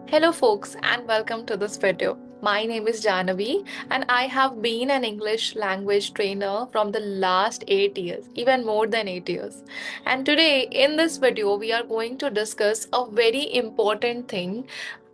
Hello, folks, and welcome to this video. My name is Janavi, and I have been an English language trainer from the last 8 years, even more than 8 years. And today, in this video, we are going to discuss a very important thing,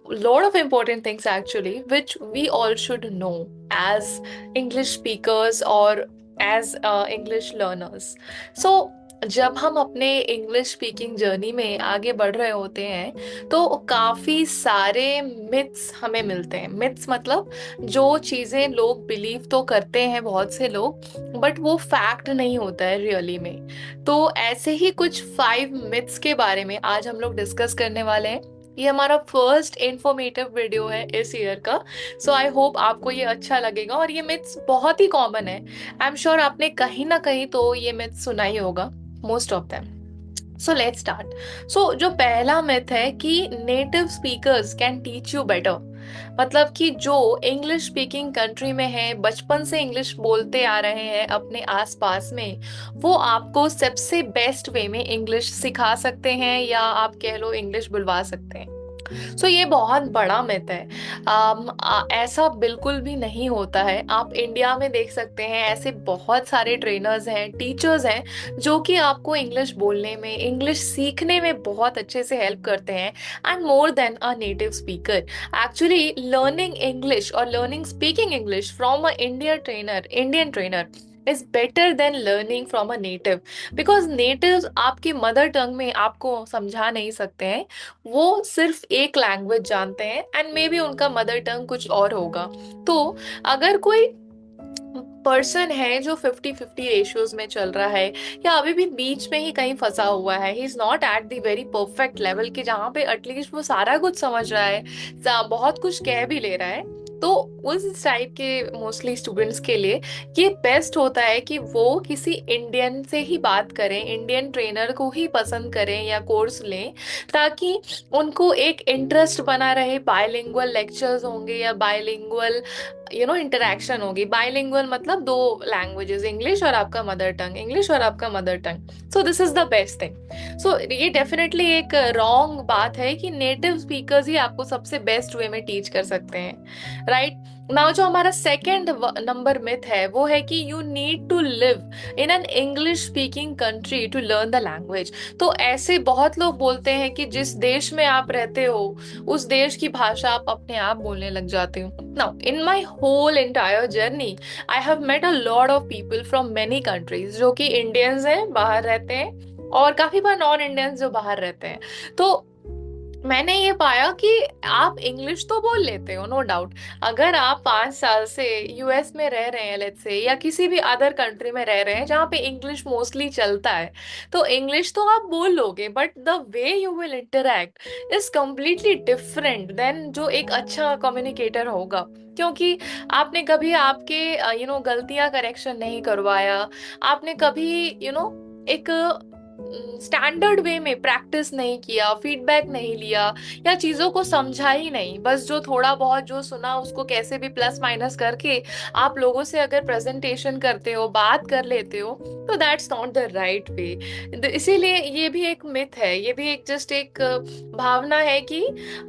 a lot of important things actually, which we all should know as English speakers or as English learners. So, जब हम अपने English speaking journey में आगे बढ़ रहे होते हैं तो काफी सारे मिथ्स हमें मिलते हैं। मिथ्स मतलब जो चीजें लोग बिलीव तो करते हैं बहुत से लोग, बट वो फैक्ट नहीं होता है रियली में। तो ऐसे ही कुछ 5 मिथ्स के बारे में आज हम लोग डिस्कस करने वाले हैं। ये हमारा फर्स्ट इंफॉर्मेटिव वीडियो है इस ईयर का। सो आई होप आपको ये अच्छा लगेगा, और ये मिथ्स बहुत ही कॉमन है। आई एम श्योर आपने कहीं ना कहीं तो ये मिथ्स सुना ही होगा, most of them. So let's start. So जो पहला मिथ है कि native speakers can teach you better, मतलब कि जो इंग्लिश स्पीकिंग कंट्री में है, बचपन से इंग्लिश बोलते आ रहे हैं अपने आसपास में, वो आपको सबसे बेस्ट वे में इंग्लिश सिखा सकते हैं, या आप कह लो इंग्लिश बुलवा सकते हैं। सो ये बहुत बड़ा मिथ है। ऐसा बिल्कुल भी नहीं होता है। आप इंडिया में देख सकते हैं ऐसे बहुत सारे ट्रेनर्स हैं, टीचर्स हैं, जो कि आपको इंग्लिश बोलने में, इंग्लिश सीखने में बहुत अच्छे से हेल्प करते हैं, and more than a native speaker. Actually learning English और learning speaking English from a Indian trainer is better than learning from a native, because native आपकी मदर टंग में आपको समझा नहीं सकते हैं। वो सिर्फ एक लैंग्वेज जानते हैं, एंड मे बी उनका मदर टंग कुछ और होगा। तो अगर कोई पर्सन है जो 50-50 रेशियोज में चल रहा है, या अभी भी बीच में ही कहीं फंसा हुआ है, he is not at the very perfect level कि जहाँ पे एटलीस्ट वो सारा कुछ समझ रहा है, बहुत कुछ कह भी ले रहा है, तो उस टाइप के मोस्टली स्टूडेंट्स के लिए ये बेस्ट होता है कि वो किसी इंडियन से ही बात करें, इंडियन ट्रेनर को ही पसंद करें या कोर्स लें, ताकि उनको एक इंटरेस्ट बना रहे। बायलिंगुअल लेक्चर्स होंगे या बायलिंगुअल इंटरेक्शन होगी। बायलिंगुअल मतलब दो लैंग्वेजेस, इंग्लिश और आपका मदर टंग, इंग्लिश और आपका mother tongue. So this is the best thing. So ये डेफिनेटली एक रॉन्ग बात है कि नेटिव स्पीकर्स ही आपको सबसे बेस्ट वे में टीच कर सकते हैं, राइट। नाउ जो हमारा सेकेंड नंबर मिथ है वो है कि you need to live in an English speaking country to learn the language. तो ऐसे बहुत लोग बोलते हैं कि जिस देश में आप रहते हो उस देश की भाषा आप अपने आप बोलने लग जाते हो। Now in my whole entire journey I have met a lot of people from many countries, जो कि इंडियंस हैं, बाहर रहते हैं, और काफी बार नॉन इंडियंस जो बाहर रहते हैं। तो मैंने ये पाया कि आप इंग्लिश तो बोल लेते हो, नो डाउट। अगर आप 5 साल से यूएस में रह रहे हैं, लेट्स से, या किसी भी अदर कंट्री में रह रहे हैं जहाँ पे इंग्लिश मोस्टली चलता है, तो इंग्लिश तो आप बोल लोगे, but the way you will interact is completely different then जो एक अच्छा कम्युनिकेटर होगा। क्योंकि आपने कभी आपके गलतियां करेक्शन नहीं करवाया, आपने कभी एक स्टैंडर्ड वे में प्रैक्टिस नहीं किया, फीडबैक नहीं लिया, या चीजों को समझा ही नहीं, बस जो थोड़ा बहुत जो सुना उसको कैसे भी प्लस माइनस करके आप लोगों से अगर प्रेजेंटेशन करते हो, बात कर लेते हो, तो that's not the right way. इसीलिए ये भी एक मिथ है, ये भी एक जस्ट एक भावना है कि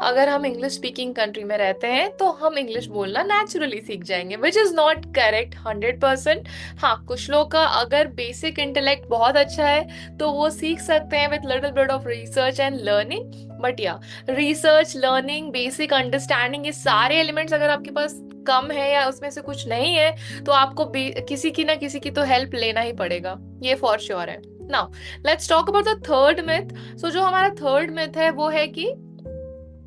अगर हम इंग्लिश स्पीकिंग कंट्री में रहते हैं तो हम इंग्लिश बोलना नेचुरली सीख जाएंगे, विच इज नॉट करेक्ट 100%। हाँ, कुछ लोग का अगर बेसिक इंटेलेक्ट बहुत अच्छा है तो वो सीख सकते हैं with little bit of research and learning. But या रिसर्च, लर्निंग, बेसिक अंडरस्टैंडिंग, ये सारे एलिमेंट्स अगर आपके पास कम है या उसमें से कुछ नहीं है, तो आपको किसी की ना किसी की तो हेल्प लेना ही पड़ेगा, ये फॉर श्योर है। Now let's talk about the third myth. So जो हमारा थर्ड मिथ है वो है कि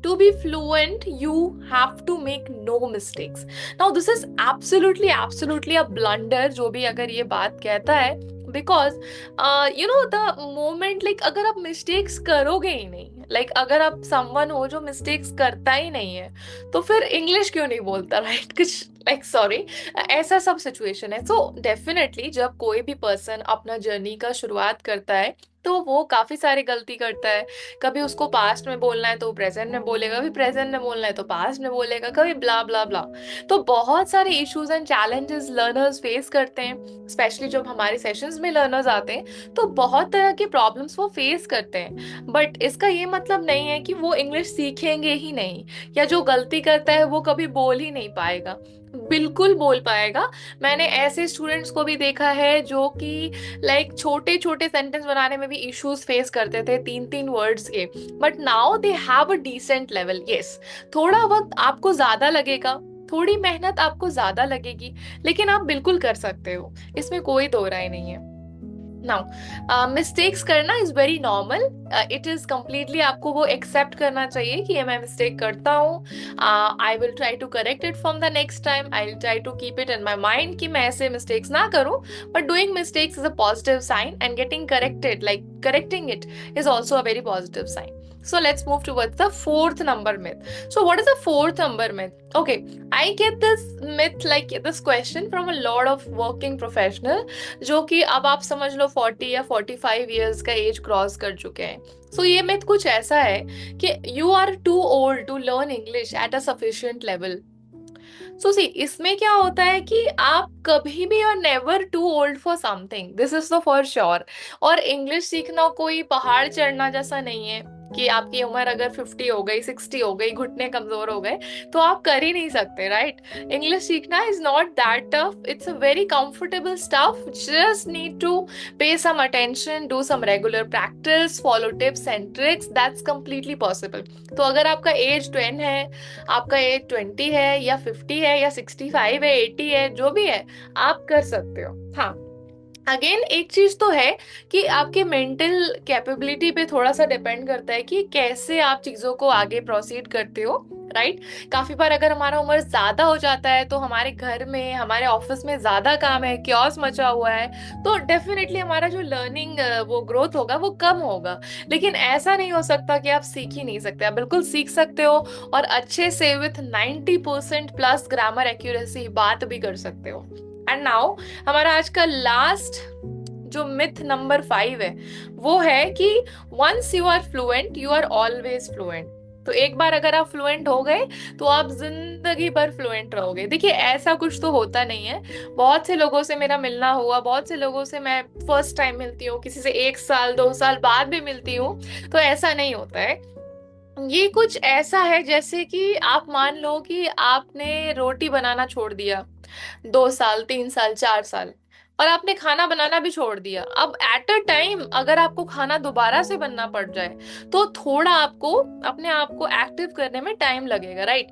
to be fluent you have to make no mistakes. Now this is absolutely a blunder जो भी अगर ये बात कहता है, because the moment, like अगर आप mistakes करोगे ही नहीं, like अगर आप someone हो जो mistakes करता ही नहीं है, तो फिर इंग्लिश क्यों नहीं बोलता, राइट? कुछ लाइक सॉरी, ऐसा सब सिचुएशन है। सो डेफिनेटली जब कोई भी पर्सन अपना जर्नी का शुरुआत करता है तो वो काफी सारी गलती करता है। कभी उसको पास्ट में बोलना है तो प्रेजेंट में बोलेगा, कभी प्रेजेंट में बोलना है तो पास्ट में बोलेगा, कभी ब्ला ब्ला ब्ला। तो बहुत सारे issues and challenges learners face करते हैं, स्पेशली जब हमारे सेशंस में लर्नर्स आते हैं तो बहुत तरह की प्रॉब्लम्स वो फेस करते हैं। बट इसका ये मतलब नहीं है कि वो इंग्लिश सीखेंगे ही नहीं, या जो गलती करता है वो कभी बोल ही नहीं पाएगा। बिल्कुल बोल पाएगा। मैंने ऐसे स्टूडेंट्स को भी देखा है जो कि लाइक छोटे छोटे सेंटेंस बनाने में भी इश्यूज फेस करते थे, 3-3 वर्ड्स के, but now they have a decent level. Yes, थोड़ा वक्त आपको ज्यादा लगेगा, थोड़ी मेहनत आपको ज्यादा लगेगी, लेकिन आप बिल्कुल कर सकते हो, इसमें कोई दो राय नहीं है। नाउ मिस्टेक्स करना is very normal, it is completely, आपको वो एक्सेप्ट करना चाहिए कि ये मैं मिस्टेक करता हूँ। I will try to correct it from the next time, I will try to keep it in my mind कि मैं ऐसे मिस्टेक्स ना करूँ। But doing mistakes is a positive sign, and getting corrected, like correcting it, is also a very positive sign. So let's move towards the fourth number myth. So what is the fourth number myth? Okay, I get this myth, like this question from a lot of working professional जो कि अब आप समझ लो 40 या 45 years का as cross कर चुके हैं। सो ये myth कुछ ऐसा है कि you are too old to learn English at a sufficient level. So see, इसमें क्या होता है कि आप कभी भी are never too old for something, this is the for sure. और इंग्लिश सीखना कोई पहाड़ चढ़ना जैसा नहीं है कि आपकी उम्र अगर 50 हो गई, 60 हो गई, घुटने कमजोर हो गए तो आप कर ही नहीं सकते, राइट? इंग्लिश सीखना is not that tough, it's a very comfortable stuff, just need to pay some attention, do some regular practice, follow tips and tricks, that's completely possible. तो अगर आपका एज 10 है, आपका एज 20 है या 50 है या 65 है, 80 है, जो भी है, आप कर सकते हो। हाँ, अगेन एक चीज तो है कि आपके मेंटल कैपेबिलिटी पे थोड़ा सा डिपेंड करता है कि कैसे आप चीजों को आगे प्रोसीड करते हो, राइट? काफी बार अगर हमारा उम्र ज्यादा हो जाता है तो हमारे घर में, हमारे ऑफिस में ज्यादा काम है, क्योस मचा हुआ है, तो डेफिनेटली हमारा जो लर्निंग वो ग्रोथ होगा वो कम होगा। लेकिन ऐसा नहीं हो सकता कि आप सीख ही नहीं सकते, आप बिल्कुल सीख सकते हो, और अच्छे से विथ 90% प्लस ग्रामर एक्यूरेसी बात भी कर सकते हो। एंड नाउ हमारा आज का लास्ट जो मिथ नंबर 5 है वो है कि once you are fluent you are always fluent. तो एक बार अगर आप फ्लुएंट हो गए तो आप जिंदगी भर फ्लुएंट रहोगे। देखिए, ऐसा कुछ तो होता नहीं है। बहुत से लोगों से मेरा मिलना हुआ, बहुत से लोगों से मैं फर्स्ट टाइम मिलती हूँ, किसी से 1 साल 2 साल बाद भी मिलती हूँ, तो ऐसा नहीं होता है। ये कुछ ऐसा है जैसे कि आप मान लो कि आपने रोटी बनाना छोड़ दिया 2 साल 3 साल 4 साल, और आपने खाना बनाना भी छोड़ दिया। अब एट अ टाइम अगर आपको खाना दोबारा से बनना पड़ जाए तो थोड़ा आपको अपने आप को एक्टिव करने में टाइम लगेगा, राइट?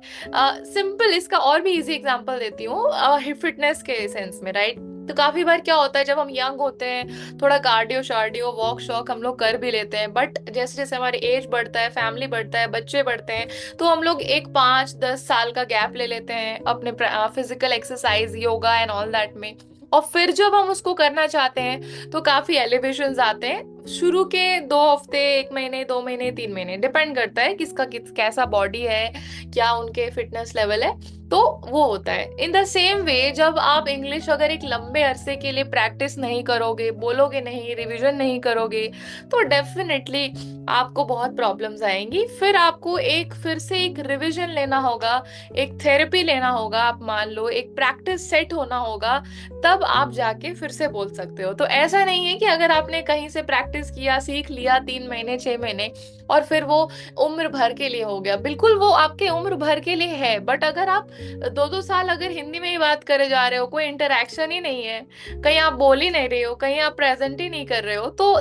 सिंपल, इसका और भी इजी एग्जांपल देती हूँ फिटनेस के सेंस में, राइट? तो काफी बार क्या होता है, जब हम यंग होते हैं थोड़ा कार्डियो शार्डियो वॉक शॉक हम लोग कर भी लेते हैं, बट जैसे जैसे हमारी एज बढ़ता है, फैमिली बढ़ता है, बच्चे बढ़ते हैं, तो हम लोग एक 5-10 साल का गैप ले लेते हैं अपने physical exercise, yoga and all that में। और फिर जब हम उसको करना चाहते हैं तो काफी एलिवेशंस आते हैं। शुरू के 2 हफ्ते, 1 महीने, 2 महीने, 3 महीने, डिपेंड करता है किसका कैसा बॉडी है, क्या उनके फिटनेस लेवल है, तो वो होता है। इन द सेम वे, जब आप इंग्लिश अगर एक लंबे अरसे के लिए प्रैक्टिस नहीं करोगे, बोलोगे नहीं, रिवीजन नहीं करोगे, तो डेफिनेटली आपको बहुत प्रॉब्लम्स आएंगी। फिर आपको फिर से एक रिवीजन लेना होगा, एक थेरेपी लेना होगा, आप मान लो एक प्रैक्टिस सेट होना होगा, तब आप जाके फिर से बोल सकते हो। तो ऐसा नहीं है कि अगर आपने कहीं से प्रैक्टिस किया, सीख लिया 3 महीने 6 महीने और फिर वो उम्र भर के लिए हो गया। बिल्कुल वो आपके उम्र भर के लिए है, बट अगर आप 2-2 साल अगर हिंदी में ही बात करे जा रहे हो, कोई इंटरेक्शन ही नहीं है, कहीं आप बोल ही नहीं रहे हो, कहीं आप प्रेजेंट ही नहीं कर रहे हो, तो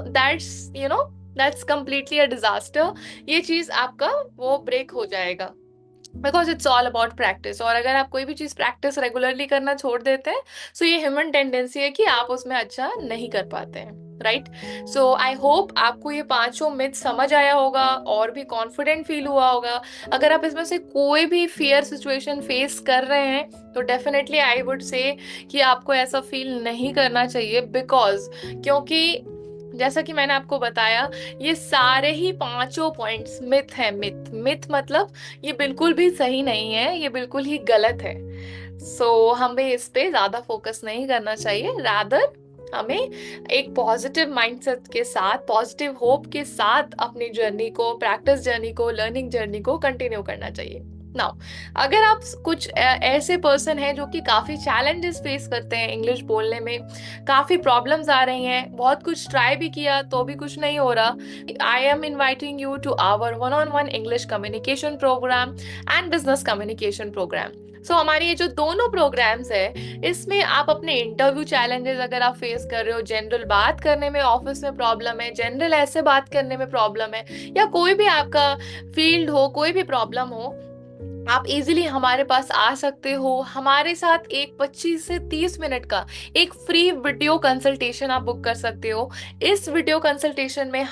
दैट्स कंप्लीटली अ डिजास्टर। ये चीज आपका वो ब्रेक हो जाएगा, because it's all about practice. और अगर आप कोई भी चीज प्रैक्टिस रेगुलरली करना छोड़ देते हैं, सो ये ह्यूमन टेंडेंसी है कि आप उसमें अच्छा नहीं कर पाते हैं, राइट? सो आई होप आपको ये पांचों मिथ समझ आया होगा और भी कॉन्फिडेंट फील हुआ होगा। अगर आप इसमें से कोई भी फियर सिचुएशन फेस कर रहे हैं तो डेफिनेटली आई वुड से कि आपको ऐसा फील नहीं करना चाहिए, बिकॉज क्योंकि जैसा कि मैंने आपको बताया, ये सारे ही पांचों पॉइंट्स मिथ है। मिथ मिथ मतलब ये बिल्कुल भी सही नहीं है, ये बिल्कुल ही गलत है। हमें इस पे ज्यादा फोकस नहीं करना चाहिए, रादर हमें एक पॉजिटिव माइंडसेट के साथ, पॉजिटिव होप के साथ अपनी जर्नी को, प्रैक्टिस जर्नी को, लर्निंग जर्नी को कंटिन्यू करना चाहिए। नाउ, अगर आप कुछ ऐसे पर्सन हैं जो कि काफी चैलेंजेस फेस करते हैं इंग्लिश बोलने में, काफी प्रॉब्लम्स आ रही हैं, बहुत कुछ ट्राई भी किया तो भी कुछ नहीं हो रहा, I am inviting you to our one on one English communication programme and business communication programme. So हमारे ये जो दोनों प्रोग्राम्स है, इसमें आप अपने इंटरव्यू चैलेंजेस अगर आप फेस कर रहे हो, जनरल बात करने में ऑफिस में प्रॉब्लम है, जनरल ऐसे बात करने में प्रॉब्लम है, या कोई भी आपका फील्ड हो, कोई भी प्रॉब्लम हो, आप इजीली हमारे पास आ सकते हो। हमारे साथ एक 25 से 30 मिनट का एक फ्री वीडियो कंसल्टेशन आप बुक कर सकते हो। इस वीडियो कंसल्टेशन में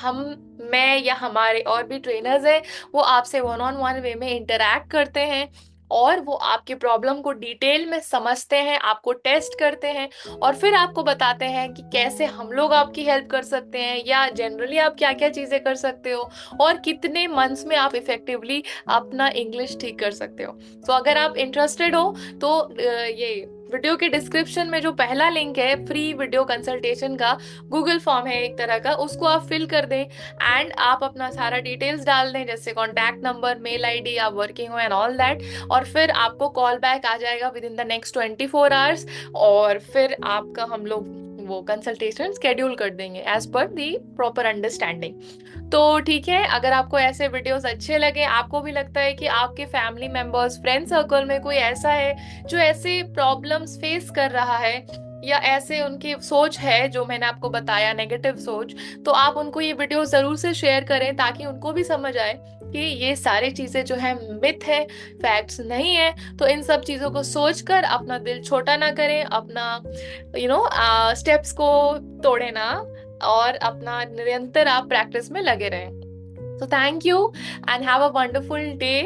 मैं या हमारे और भी ट्रेनर्स हैं, वो आपसे वन ऑन वन वे में इंटरैक्ट करते हैं, और वो आपके प्रॉब्लम को डिटेल में समझते हैं, आपको टेस्ट करते हैं, और फिर आपको बताते हैं कि कैसे हम लोग आपकी हेल्प कर सकते हैं, या जनरली आप क्या क्या चीजें कर सकते हो, और कितने मंथ्स में आप इफेक्टिवली अपना इंग्लिश ठीक कर सकते हो। तो अगर आप इंटरेस्टेड हो तो ये वीडियो के डिस्क्रिप्शन में जो पहला लिंक है फ्री वीडियो कंसल्टेशन का, गूगल फॉर्म है एक तरह का, उसको आप फिल कर दें, एंड आप अपना सारा डिटेल्स डाल दें, जैसे कॉन्टैक्ट नंबर, मेल आईडी, आप वर्किंग हो एंड ऑल दैट, और फिर आपको कॉल बैक आ जाएगा with in the next 24 hours, और फिर आपका हम लोग वो कंसल्टेशन स्केड्यूल कर देंगे एज पर दी प्रॉपर अंडरस्टैंडिंग। तो ठीक है, अगर आपको ऐसे वीडियोस अच्छे लगे, आपको भी लगता है कि आपके फैमिली मेंबर्स, फ्रेंड सर्कल में कोई ऐसा है जो ऐसे प्रॉब्लम्स फेस कर रहा है, या ऐसे उनकी सोच है जो मैंने आपको बताया, नेगेटिव सोच, तो आप उनको ये वीडियो जरूर से शेयर करें, ताकि उनको भी समझ आए कि ये सारी चीजें जो है मिथ है, फैक्ट्स नहीं है। तो इन सब चीजों को सोचकर अपना दिल छोटा ना करें, अपना स्टेप्स को तोड़े ना, और अपना निरंतर आप प्रैक्टिस में लगे रहें। So thank you and have a wonderful day.